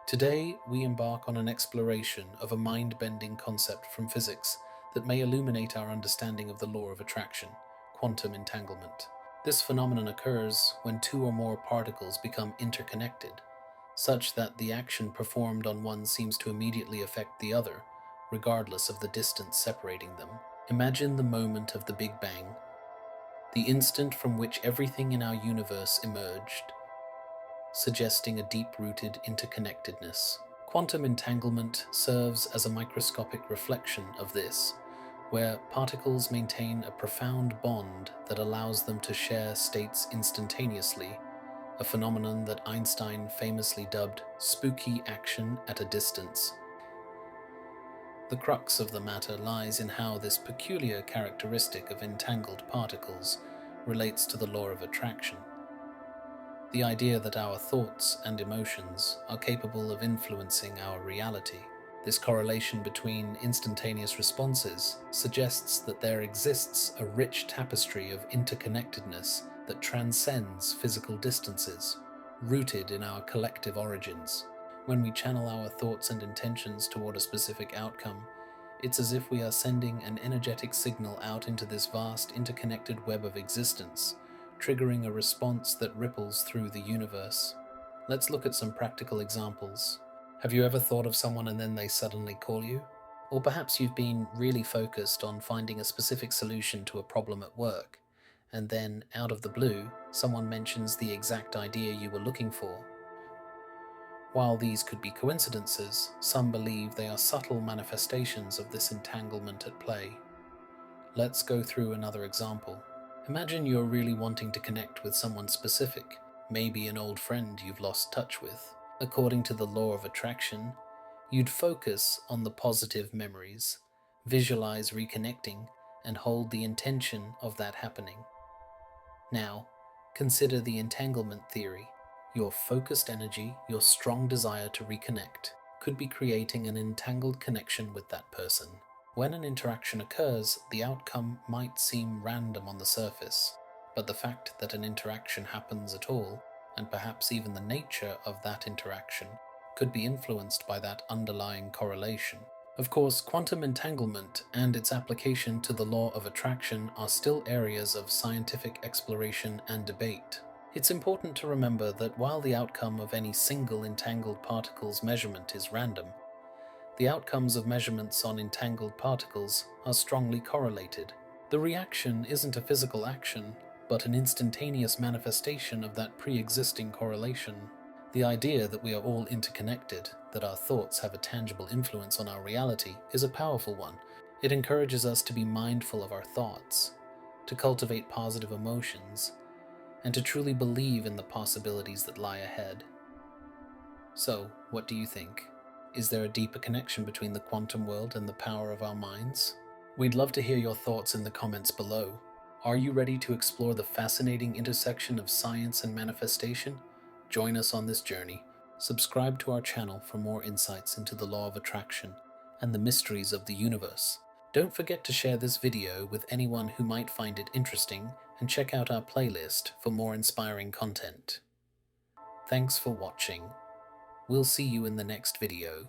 Today, we embark on an exploration of a mind-bending concept from physics that may illuminate our understanding of the law of attraction, quantum entanglement. This phenomenon occurs when two or more particles become interconnected, such that the action performed on one seems to immediately affect the other, regardless of the distance separating them. Imagine the moment of the Big Bang, the instant from which everything in our universe emerged, suggesting a deep-rooted interconnectedness. Quantum entanglement serves as a microscopic reflection of this, where particles maintain a profound bond that allows them to share states instantaneously, a phenomenon that Einstein famously dubbed spooky action at a distance. The crux of the matter lies in how this peculiar characteristic of entangled particles relates to the law of attraction. The idea that our thoughts and emotions are capable of influencing our reality. This correlation between instantaneous responses suggests that there exists a rich tapestry of interconnectedness that transcends physical distances, rooted in our collective origins. When we channel our thoughts and intentions toward a specific outcome, it's as if we are sending an energetic signal out into this vast interconnected web of existence, triggering a response that ripples through the universe. Let's look at some practical examples. Have you ever thought of someone and then they suddenly call you? Or perhaps you've been really focused on finding a specific solution to a problem at work, and then, out of the blue, someone mentions the exact idea you were looking for. While these could be coincidences, some believe they are subtle manifestations of this entanglement at play. Let's go through another example. Imagine you're really wanting to connect with someone specific, maybe an old friend you've lost touch with. According to the law of attraction, you'd focus on the positive memories, visualize reconnecting, and hold the intention of that happening. Now, consider the entanglement theory. Your focused energy, your strong desire to reconnect, could be creating an entangled connection with that person. When an interaction occurs, the outcome might seem random on the surface, but the fact that an interaction happens at all, and perhaps even the nature of that interaction, could be influenced by that underlying correlation. Of course, quantum entanglement and its application to the law of attraction are still areas of scientific exploration and debate. It's important to remember that while the outcome of any single entangled particle's measurement is random, the outcomes of measurements on entangled particles are strongly correlated. The reaction isn't a physical action, but an instantaneous manifestation of that pre-existing correlation. The idea that we are all interconnected, that our thoughts have a tangible influence on our reality, is a powerful one. It encourages us to be mindful of our thoughts, to cultivate positive emotions, and to truly believe in the possibilities that lie ahead. So, what do you think? Is there a deeper connection between the quantum world and the power of our minds? We'd love to hear your thoughts in the comments below. Are you ready to explore the fascinating intersection of science and manifestation? Join us on this journey. Subscribe to our channel for more insights into the law of attraction and the mysteries of the universe. Don't forget to share this video with anyone who might find it interesting, and check out our playlist for more inspiring content. Thanks for watching. We'll see you in the next video.